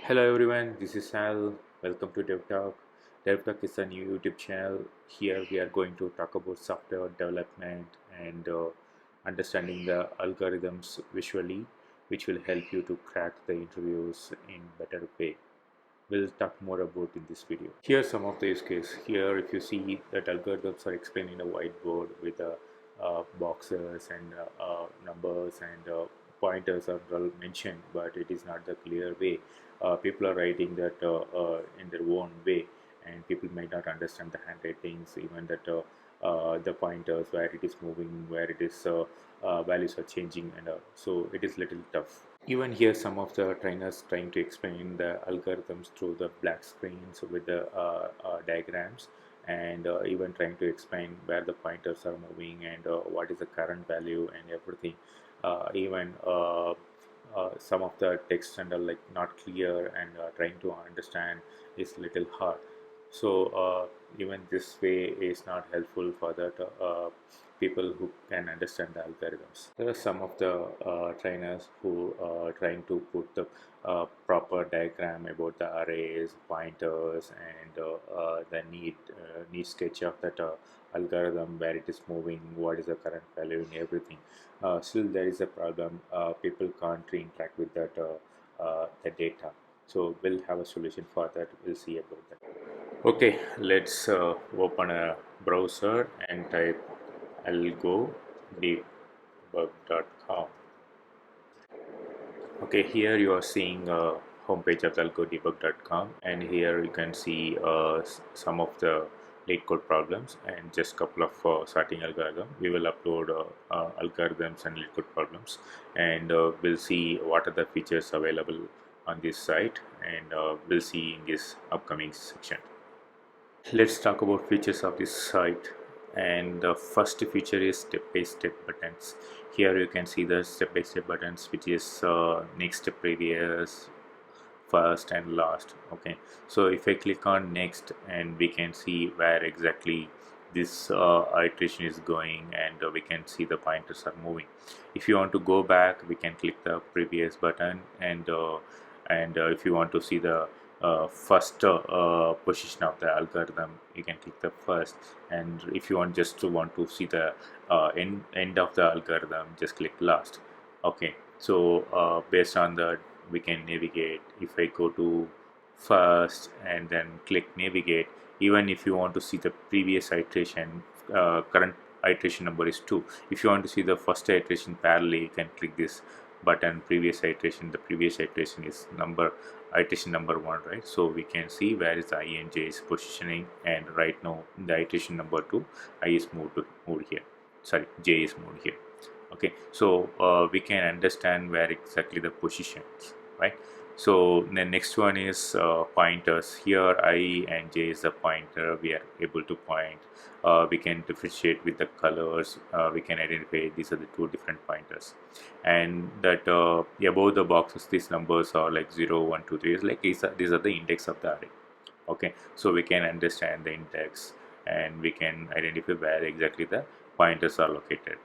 Hello everyone, this is Sal. Welcome to DevTok. DevTok is a new YouTube channel. Here we are going to talk about software development and understanding the algorithms visually, which will help you to crack the interviews in better way. We'll talk more about in this video. Here are some of the use case. Here, if you see that algorithms are explained in a whiteboard with boxes and numbers and pointers are all mentioned, but it is not the clear way. People are writing that in their own way, and people might not understand the handwritings, even that the pointers, where it is moving, where it is values are changing, and so it is little tough. Even here, some of the trainers trying to explain the algorithms through the black screens with the diagrams, and even trying to explain where the pointers are moving and what is the current value and everything. Even some of the text and are like not clear, and trying to understand is little hard. So even this way is not helpful for that people who can understand the algorithms. There are some of the trainers who are trying to put the proper diagram about the arrays, pointers, and the need sketch of that algorithm, where it is moving, what is the current value, and everything. Still, there is a problem. People can't interact with that the data. So we'll have a solution for that. We'll see about that. Okay, let's open a browser and type algodebug.com. Okay, here you are seeing a homepage of algodebug.com, and here you can see some of the late code problems and just couple of sorting algorithm. We will upload algorithms and late code problems, and we'll see what are the features available on this site, and we'll see in this upcoming section. Let's talk about features of this site, and the first feature is step-by-step buttons. Here you can see the step-by-step buttons, which is next, previous, first, and last. Okay, so if I click on next, and we can see where exactly this iteration is going, and we can see the pointers are moving. If you want to go back, we can click the previous button, and if you want to see the first position of the algorithm, you can click the first, and if you want to see the end of the algorithm, just click last. Okay, so based on that, we can navigate. If I go to first and then click navigate, even if you want to see the previous iteration, current iteration number is 2. If you want to see the first iteration parallel, you can click this button, previous iteration. The previous iteration is iteration number 1, right? So we can see where is the I and J is positioning, and right now in the iteration number 2, I is moved here, sorry, J is moved here. Okay, so we can understand where exactly the positions, right? So the next one is pointers. Here I and J is the pointer. We are able to point. We can differentiate with the colors. We can identify these are the 2 different pointers, and that above the boxes, these numbers are like 0, 1, 2, 3. It's like these are the index of the array. Okay, so we can understand the index, and we can identify where exactly the pointers are located.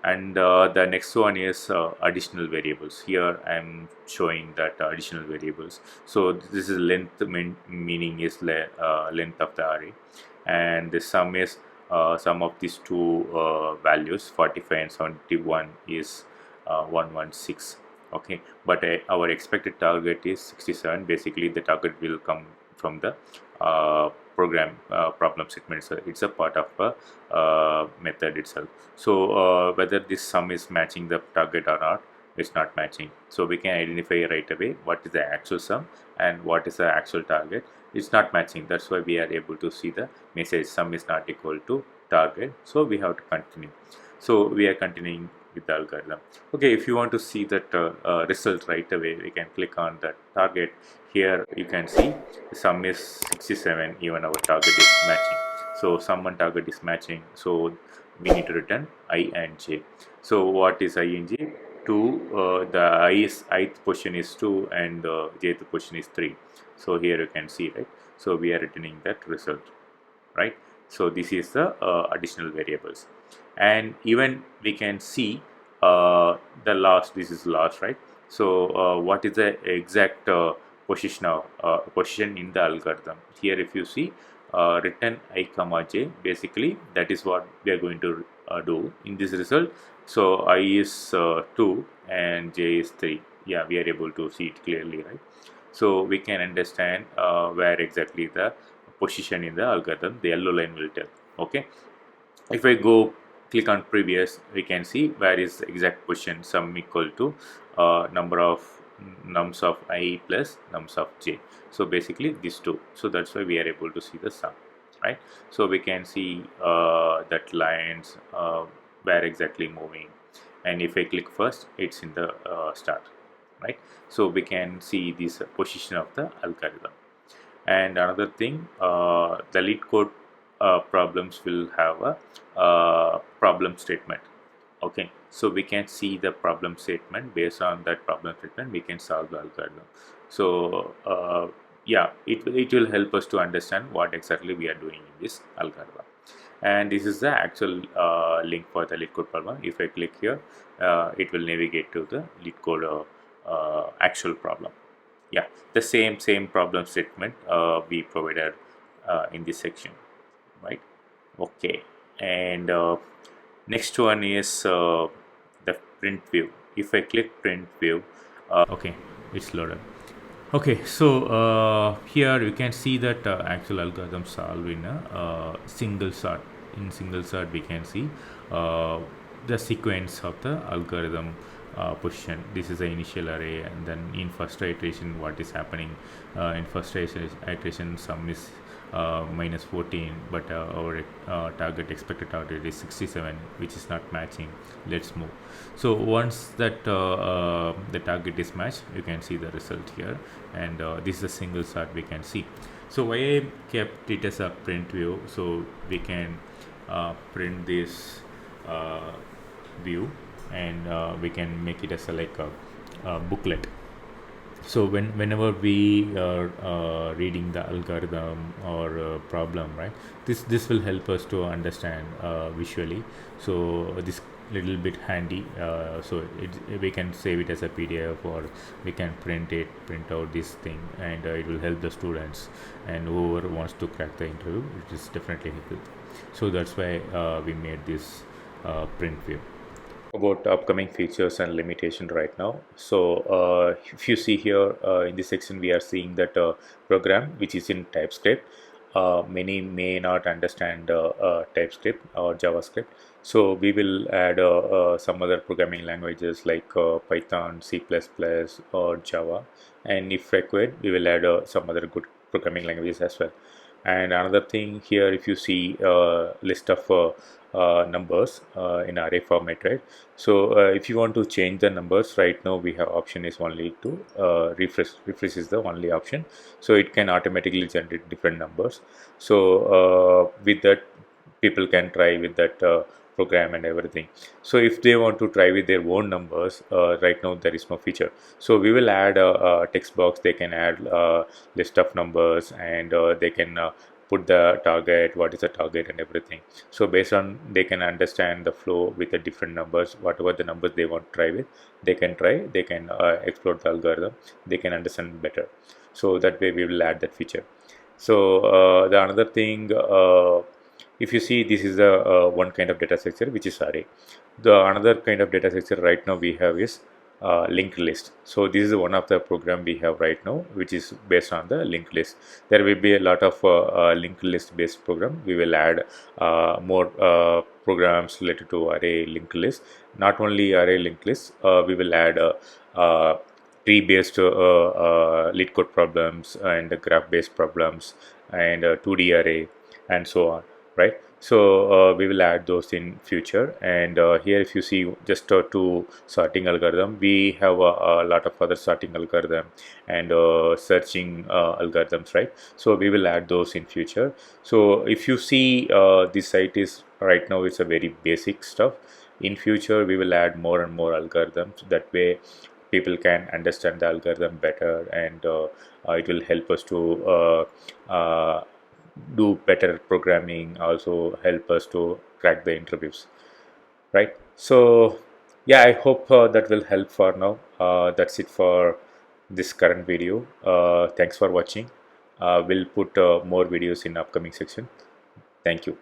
And the next one is additional variables. Here I'm showing that additional variables. So this is length, meaning is length of the array, and the sum is sum of these 2 values, 45 and 71, is 116. Okay, but our expected target is 67. Basically the target will come from the program problem statement. So it's a part of a method itself. So whether this sum is matching the target or not, it's not matching. So we can identify right away what is the actual sum and what is the actual target. It's not matching. That's why we are able to see the message sum is not equal to target. So we have to continue. So we are continuing with the algorithm. Okay, if you want to see that result right away, we can click on the target. Here you can see the sum is 67, even our target is matching. So sum and target is matching, so we need to return I and J. So what is I and J? 2, the ith position is 2, and the jth position is 3. So here you can see, right? So we are returning that result, right? So this is the additional variables, and even we can see the last. This is last, right? So what is the exact position in the algorithm. Here if you see return I comma j, basically that is what we are going to do in this result. So I is 2 and j is 3. Yeah, we are able to see it clearly, right? So we can understand where exactly the position in the algorithm the yellow line will tell. Okay, if I go click on previous, we can see where is the exact position sum equal to number of nums of I plus nums of j. So basically these two. So that's why we are able to see the sum, right? So we can see that lines where exactly moving, and if I click first, it's in the start, right? So we can see this position of the algorithm. And another thing, the lead code problems will have a problem statement. Okay, so we can see the problem statement. Based on that problem statement, we can solve the algorithm. So yeah, it will help us to understand what exactly we are doing in this algorithm. And this is the actual link for the lead code problem. If I click here, it will navigate to the lead code actual problem. Yeah, the same problem statement we provided in this section, right? Okay, and next one is the print view. If I click print view, okay, it's loaded. Okay, so here you can see that actual algorithm solved in a single sort. In single sort, we can see uh, the sequence of the algorithm position. This is the initial array, and then in first iteration, what is happening? In first iteration, sum is minus 14, but our target expected target is 67, which is not matching. Let's move. So once that the target is matched, you can see the result here, and this is a single sort we can see. So why I kept it as a print view, so we can print this view, and we can make it as a like a booklet. So whenever we are reading the algorithm or problem, right, this will help us to understand visually. So this little bit handy, so we can save it as a PDF, or we can print out this thing, and it will help the students, and whoever wants to crack the interview, it is definitely helpful. So that's why we made this print view. About upcoming features and limitation right now. So if you see here in this section, we are seeing that program which is in TypeScript. Many may not understand TypeScript or JavaScript, so we will add some other programming languages like Python, C++, or Java, and if required, we will add some other good programming languages as well. And another thing here, if you see list of numbers in array format, right? So if you want to change the numbers, right now we have option is only to refresh is the only option, so it can automatically generate different numbers. So with that, people can try with that program and everything. So if they want to try with their own numbers, right now there is no feature, so we will add a text box. They can add list of numbers, and they can put the target, what is the target, and everything. So based on, they can understand the flow with the different numbers, whatever the numbers they want to try with, they can try, they can explore the algorithm, they can understand better. So that way we will add that feature. So the another thing, if you see, this is the one kind of data structure, which is array. The another kind of data structure right now we have is linked list. So this is one of the program we have right now, which is based on the linked list. There will be a lot of linked list based program. We will add more programs related to array linked list. Not only array linked list, we will add tree based lead code problems, and graph based problems, and 2D array, and so on, right? So we will add those in future. And here if you see just two sorting algorithm, we have a lot of other sorting algorithm and searching algorithms, right? So we will add those in future. So if you see this site is right now, it's a very basic stuff. In future we will add more and more algorithms. That way people can understand the algorithm better, and it will help us to do better programming, also help us to crack the interviews, right? So yeah, I hope that will help for now. That's it for this current video. Thanks for watching. We'll put more videos in upcoming section. Thank you.